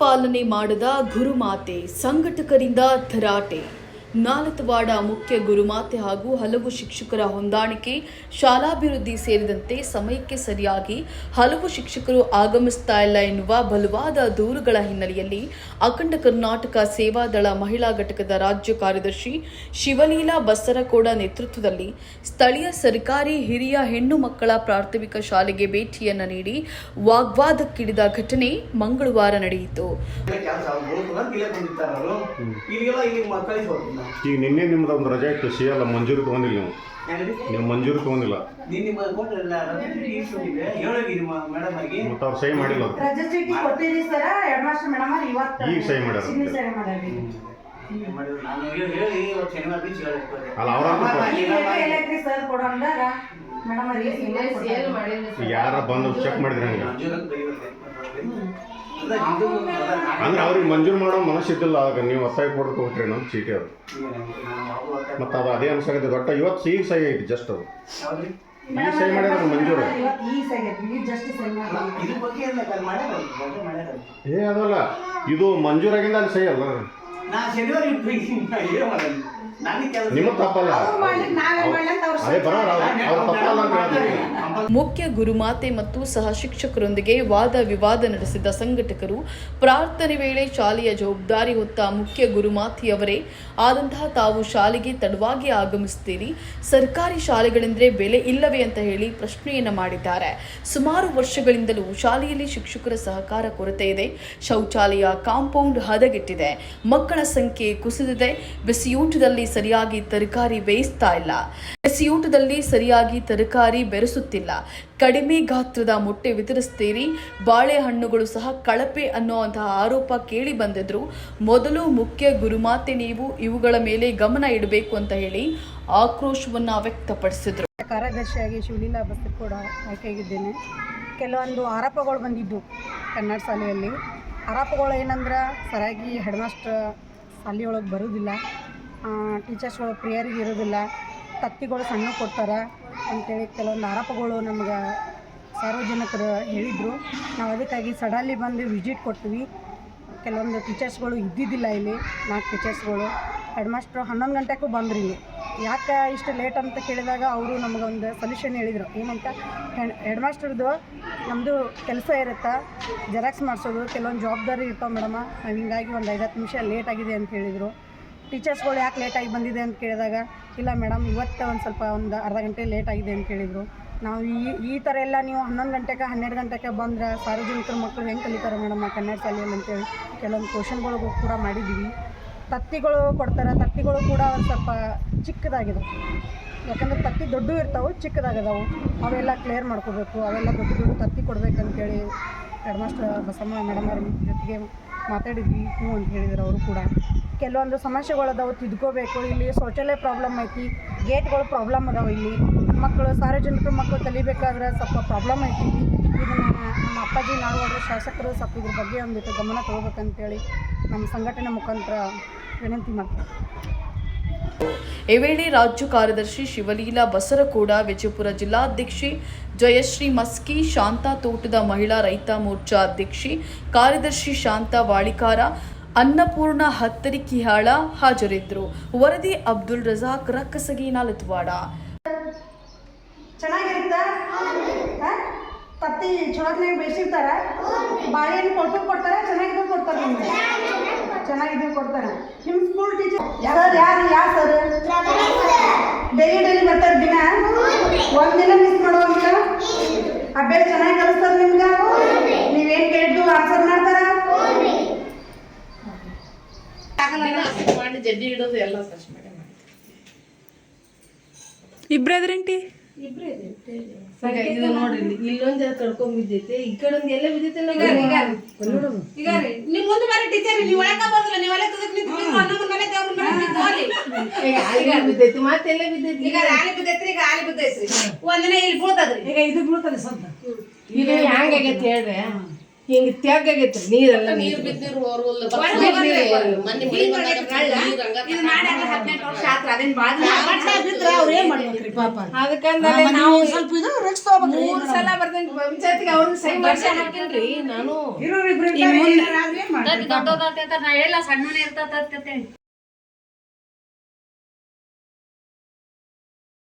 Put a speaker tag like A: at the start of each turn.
A: ಪಾಲನೆ ಮಾಡದ ಗುರುಮಾತೆ ಸಂಘಟಕರಿಂದ ಧರಾಟೆ. ನಾಲತವಾಡ ಮುಖ್ಯ ಗುರುಮಾತೆ ಹಾಗೂ ಹಲವು ಶಿಕ್ಷಕರ ಹೊಂದಾಣಿಕೆ, ಶಾಲಾಭಿವೃದ್ಧಿ ಸೇರಿದಂತೆ ಸಮಯಕ್ಕೆ ಸರಿಯಾಗಿ ಹಲವು ಶಿಕ್ಷಕರು ಆಗಮಿಸ್ತಾ ಇಲ್ಲ ಎನ್ನುವ ಬಲವಾದ ದೂರುಗಳ ಹಿನ್ನೆಲೆಯಲ್ಲಿ ಅಖಂಡ ಕರ್ನಾಟಕ ಸೇವಾದಳ ಮಹಿಳಾ ಘಟಕದ ರಾಜ್ಯ ಕಾರ್ಯದರ್ಶಿ ಶಿವಲೀಲಾ ಬಸರಕೋಡ ನೇತೃತ್ವದಲ್ಲಿ ಸ್ಥಳೀಯ ಸರ್ಕಾರಿ ಹಿರಿಯ ಹೆಣ್ಣು ಮಕ್ಕಳ ಪ್ರಾಥಮಿಕ ಶಾಲೆಗೆ ಭೇಟಿಯನ್ನು ನೀಡಿ ವಾಗ್ವಾದಕ್ಕಿಳಿದ ಘಟನೆ ಮಂಗಳವಾರ ನಡೆಯಿತು.
B: ಈಗ ನಿನ್ನೆ ನಿಮ್ದು ಒಂದು ರಜೆ ಇತ್ತು, ಸಿಎಲ್ ಮಂಜೂರಿ ತಗೊಂಡಿಲ್ಲ ನೀವು ಮಂಜೂರಿ ತಗೊಂಡಿಲ್ಲ ಮತ್ತೆ ಅವ್ರು ಸಹಿ ಮಾಡಿಲ್ಲ, ಈಗ ಸಹಿ ಮಾಡ್ಯಾರ. ಅಲ್ಲ ಯಾರ ಬಂದು ಚೆಕ್ ಮಾಡಿದ್ರೆ ಅಂದ್ರೆ ಅವ್ರಿಗೆ ಮಂಜೂರು ಮಾಡೋ ಮನಸ್ಸಿದ್ದಿಲ್ಲ, ಆಗ ನೀವು ಒತ್ತಾಯ ಕೊಡಕ್ಕೆ ಹೋಗ್ರಿ ನಮ್ಮ ಚೀಟಿ ಅದು ಮತ್ತೆ ಅದು ಅದೇ ಅನ್ಸಾಗತ್ತೆ. ದೊಡ್ಡ ಇವತ್ತು ಈಗ ಸಹಿ ಐತಿ, ಜಸ್ಟ್ ಅದು ಈಗ ಸಹಿ ಮಾಡಿದ್ರೆ ಮಂಜೂರು ಅದಲ್ಲ, ಇದು ಮಂಜೂರಾಗಿಂದ ಅಲ್ಲಿ ಸಹಿ ಅಲ್ಲ, ನಿಮ್ಮ ತಪ್ಪಲ್ಲ, ಅದೇ
A: ಮುಖ್ಯ ಗುರುಮಾತೆ ಮತ್ತು ಸಹ ಶಿಕ್ಷಕರೊಂದಿಗೆ ವಾದ ವಿವಾದ ನಡೆಸಿದ ಸಂಘಟಕರು ಪ್ರಾರ್ಥನೆ ವೇಳೆ ಶಾಲೆಯ ಜವಾಬ್ದಾರಿ ಹೊತ್ತ ಮುಖ್ಯ ಗುರುಮಾತೆಯವರೇ ಆದಂತಹ ತಾವು ಶಾಲೆಗೆ ತಡವಾಗಿ ಆಗಮಿಸುತ್ತೀರಿ, ಸರ್ಕಾರಿ ಶಾಲೆಗಳೆಂದರೆ ಬೆಲೆ ಇಲ್ಲವೇ ಅಂತ ಹೇಳಿ ಪ್ರಶ್ನೆಯನ್ನ ಮಾಡಿದ್ದಾರೆ. ಸುಮಾರು ವರ್ಷಗಳಿಂದಲೂ ಶಾಲೆಯಲ್ಲಿ ಶಿಕ್ಷಕರ ಸಹಕಾರ ಕೊರತೆ ಇದೆ, ಶೌಚಾಲಯ ಕಾಂಪೌಂಡ್ ಹದಗೆಟ್ಟಿದೆ, ಮಕ್ಕಳ ಸಂಖ್ಯೆ ಕುಸಿದಿದೆ, ಬಿಸಿಯೂಟದಲ್ಲಿ ಸರಿಯಾಗಿ ತರಕಾರಿ ಬೇಯಿಸ್ತಾ ಇಲ್ಲ, ಬಿಸಿಯೂಟದಲ್ಲಿ ಸರಿಯಾಗಿ ತರಕಾರಿ ಬೆರೆಸುತ್ತಿಲ್ಲ, ಕಡಿಮೆ ಗಾತ್ರದ ಮೊಟ್ಟೆ ವಿತರಿಸ್ತೀರಿ, ಬಾಳೆಹಣ್ಣುಗಳು ಸಹ ಕಳಪೆ ಅನ್ನುವಂತಹ ಆರೋಪ ಕೇಳಿ ಬಂದಿದ್ರು. ಮೊದಲು ಮುಖ್ಯ ಗುರುಮಾತೆ ನೀವು ಇವುಗಳ ಮೇಲೆ ಗಮನ ಇಡಬೇಕು ಅಂತ ಹೇಳಿ ಆಕ್ರೋಶವನ್ನ ವ್ಯಕ್ತಪಡಿಸಿದ್ರು.
C: ಕಾರ್ಯದರ್ಶಿಯಾಗಿ ಶಿವಲೀಲಾ ಬಸರಕೋಡ ಆಯ್ಕೆಯಾಗಿದ್ದೇನೆ. ಕೆಲವೊಂದು ಆರೋಪಗಳು ಬಂದಿದ್ದು ಕನ್ನಡ ಶಾಲೆಯಲ್ಲಿ. ಆರೋಪಗಳು ಏನಂದ್ರೆ ಸರಿಯಾಗಿ ಹೆಡ್ ಮಾಸ್ಟರ್ ಶಾಲೆಯೊಳಗೆ ಬರೋದಿಲ್ಲ, ಟೀಚರ್ಸ್ಗಳು ಪ್ರಿಯರಿಗೆ ಇರೋದಿಲ್ಲ, ತತ್ತಿಗಳು ಸಣ್ಣ ಕೊಡ್ತಾರೆ ಅಂಥೇಳಿ ಕೆಲವೊಂದು ಆರೋಪಗಳು ನಮ್ಗೆ ಸಾರ್ವಜನಿಕರು ಹೇಳಿದರು. ನಾವು ಅದಕ್ಕಾಗಿ ಸಡನ್ಲಿ ಬಂದು ವಿಸಿಟ್ ಕೊಡ್ತೀವಿ. ಕೆಲವೊಂದು ಟೀಚರ್ಸ್ಗಳು ಇದ್ದಿದ್ದಿಲ್ಲ ಇಲ್ಲಿ, 4 ಟೀಚರ್ಸ್ಗಳು. ಹೆಡ್ ಮಾಸ್ಟ್ರು 11 ಗಂಟೆಗೂ ಬಂದ್ರಿ ಇಲ್ಲಿ. ಯಾಕೆ ಇಷ್ಟು ಲೇಟ್ ಅಂತ ಕೇಳಿದಾಗ ಅವರು ನಮಗೊಂದು ಸೊಲ್ಯೂಷನ್ ಹೇಳಿದರು. ಏನಂತ, ಹೆಡ್ ಮಾಸ್ಟರ್ದು ನಮ್ಮದು ಕೆಲಸ ಇರುತ್ತೆ, ಜೆರಾಕ್ಸ್ ಮಾಡಿಸೋದು, ಕೆಲವೊಂದು ಜವಾಬ್ದಾರಿ ಇರ್ತಾವೆ ಮೇಡಮ, ನಾವು ಹಿಂಗಾಗಿ ಒಂದು 5-10 ನಿಮಿಷ ಲೇಟ್ ಆಗಿದೆ ಅಂತ ಹೇಳಿದರು. ಟೀಚರ್ಸ್ಗಳು ಯಾಕೆ ಲೇಟಾಗಿ ಬಂದಿದೆ ಅಂತ ಕೇಳಿದಾಗ, ಇಲ್ಲ ಮೇಡಮ್ ಇವತ್ತು ಒಂದು ಸ್ವಲ್ಪ ಒಂದು ಅರ್ಧ ಗಂಟೆ ಲೇಟ್ ಆಗಿದೆ ಅಂತ ಕೇಳಿದರು. ನಾವು ಈ ಥರ ಎಲ್ಲ ನೀವು 11 ಗಂಟೆಗೆ 12 ಗಂಟೆಗೆ ಬಂದರೆ ಸಾರ್ವಜನಿಕರ ಮಕ್ಕಳು ಹೆಂಗೆ ಕಲಿತಾರೆ ಮೇಡಮ್ ಕನ್ನಡ ಶಾಲೆಯಲ್ಲಿ ಅಂತೇಳಿ ಕೆಲವೊಂದು ಕ್ವಶನ್ಗಳಿಗೂ ಕೂಡ ಮಾಡಿದ್ದೀವಿ. ತತ್ತಿಗಳು ಕೊಡ್ತಾರೆ, ತತ್ತಿಗಳು ಕೂಡ ಒಂದು ಸ್ವಲ್ಪ ಚಿಕ್ಕದಾಗಿದೆ, ಯಾಕಂದರೆ ತತ್ತಿ ದೊಡ್ಡ ಇರ್ತಾವೆ, ಚಿಕ್ಕದಾಗದಾವು, ಅವೆಲ್ಲ ಕ್ಲಿಯರ್ ಮಾಡ್ಕೋಬೇಕು, ಅವೆಲ್ಲ ದೊಡ್ಡ ದೊಡ್ಡ ತತ್ತಿ ಕೊಡಬೇಕಂತೇಳಿ ಹೆಡ್ ಮಾಸ್ಟರ್ ಬಸಮ್ಮ ಮೇಡಮ್ ಅವ್ರ ಜೊತೆಗೆ ಮಾತಾಡಿದ್ವಿ. ಹ್ಞೂ ಅಂತ ಹೇಳಿದ್ರು ಅವರು ಕೂಡ. ಕೆಲವೊಂದು ಸಮಸ್ಯೆಗಳದಾವು, ತಿದ್ಕೋಬೇಕು. ಇಲ್ಲಿ ಶೌಚಾಲಯ ಪ್ರಾಬ್ಲಮ್ ಐತಿ, ಗೇಟ್ಗಳು ಪ್ರಾಬ್ಲಮ್ ಅದಾವೆ. ಇಲ್ಲಿ ಮಕ್ಕಳು ಸಾರ್ವಜನಿಕರು ಮಕ್ಕಳು ಕಲಿಬೇಕಾದ್ರೆ ಸ್ವಲ್ಪ ಪ್ರಾಬ್ಲಮ್ ಐತಿ. ಇದನ್ನು ನಮ್ಮ ಅಪ್ಪಾಜಿ ನಾಡಗೌಡರು ಶಾಸಕರು ಸ್ವಲ್ಪ ಇದ್ರ ಬಗ್ಗೆ ಒಂದಿಟ್ಟು ಗಮನ ತಗೋಬೇಕಂತೇಳಿ ನಮ್ಮ ಸಂಘಟನೆ ಮುಖಾಂತರ ವಿನಂತಿ ಮಾಡ್ತಾರೆ.
A: ಈ ವೇಳೆ ರಾಜ್ಯ ಕಾರ್ಯದರ್ಶಿ ಶಿವಲೀಲಾ ಬಸರಕೋಡ, ವಿಜಯಪುರ ಜಿಲ್ಲಾಧ್ಯಕ್ಷೆ ಜಯಶ್ರೀ ಮಸ್ಕಿ, ಶಾಂತಾ ತೋಟದ ಮಹಿಳಾ ರೈತ ಮೋರ್ಚಾ ಅಧ್ಯಕ್ಷೆ ಕಾರ್ಯದರ್ಶಿ ಶಾಂತಾ ವಾಳಿಕಾರ, ಅನ್ನಪೂರ್ಣ ಹತ್ತರಿಕಿಹಾಳ ಹಾಜರಿದ್ದರು. ವರದಿ ಅಬ್ದುಲ್ ರಜಾಕ್, ರಕ್ಕಸಗಿ, ನಾಲತವಾಡ.
C: ಚೆನ್ನಾಗಿರುತ್ತೆ, ತತ್ತಿ ಚೊಳತ್ನಾಗ ಬೇಯಿಸಿರ್ತಾರೆ, ಬಾಳೆಹಣ್ಣು ಕೊಡ್ತಾರೆ, ಚೆನ್ನಾಗಿದ್ದು ಕೊಡ್ತಾರೆ, ನಿಮ್ಗೆ ಚೆನ್ನಾಗಿದ್ದು ಕೊಡ್ತಾರೆ. ನಿಮ್ಮ ಸ್ಕೂಲ್ ಟೀಚರ್ ಯಾರು ಸರ್ ಡೈಲಿ ಬರ್ತಾರೆ? ದಿನ ಒಂದಿನ ಮಿಸ್ ಮಾಡುವಂಗಿಲ್ಲ, ಅಭ್ಯಾಸ ಚೆನ್ನಾಗಿ ಕಲಿಸ್ತಾರೆ ನಿಮ್ಗೆ, ನೀವೇನು ಕೇಳಿದ್ದು ಆನ್ಸರ್ ಮಾಡ್ತಾರ.
A: ಇಬ್ರದ್ರೇಂಟಿ
D: ನೋಡ್ರಿ, ಇಲ್ಲೊಂದ್ ಕಡ್ಕೊಂಡ್ ಬಿದ್ದೈತೆ, ಈ ಕಡೆ ಒಂದ್ ಎಲ್ಲ ಬಿದ್ದೈತಲ್ಲ. ನಿಮ್ ಮುಂದೆ ಬರೀ ಟೀಚರ್ ನೀವು ಒಳಕ ಬಂದಿಲ್ಲ, ನೀವು ಒಳಕ ಬಿದ್ದೈತಿ, ಮತ್ತೆಲ್ಲ ಬಿದ್ದೈತಿ. ಈಗ ಆಲಿ ಬಿದ್ದೈತ್ರಿ, ಈಗ ಆಲಿ ಬಿದ್ದೈತ್ರಿ, ಒಂದಿನ ಇಲ್ಲಿ ಬೀಳ್ತದ್ರಿ, ಈಗ ಇದು ಬೀಳ್ತದೆ ಸ್ವಂತ. ಇದು ಹ್ಯಾಂಗಾಗೈತಿ ಹೇಳ್ರಿ, ಹಿಂಗ ತೆಗ್ಗಾಗೈತ್ರಿ ನೀರೆಲ್ಲ, ನೀರು ಬಿದ್ದಿರು ಅದಕ್ಕಂದ್ರೆ ನಾವು ಸ್ವಲ್ಪ ಇದು ರಿಸ್ಕ್ ತಗೋಬೇಕ್ರಿ. ಸಲ ಬರ್ತೇನೆ ಪಂಚಾಯತ್ಗೆ ಅವ್ರಿಗೆ ಸಹಿ ಮಾಡ್ಸಿ ಹಾಕಿಲ್ರಿ ನಾನು
E: ನಾ ಎಲ್ಲ ಸಣ್ಣನೇ ಇರ್ತದ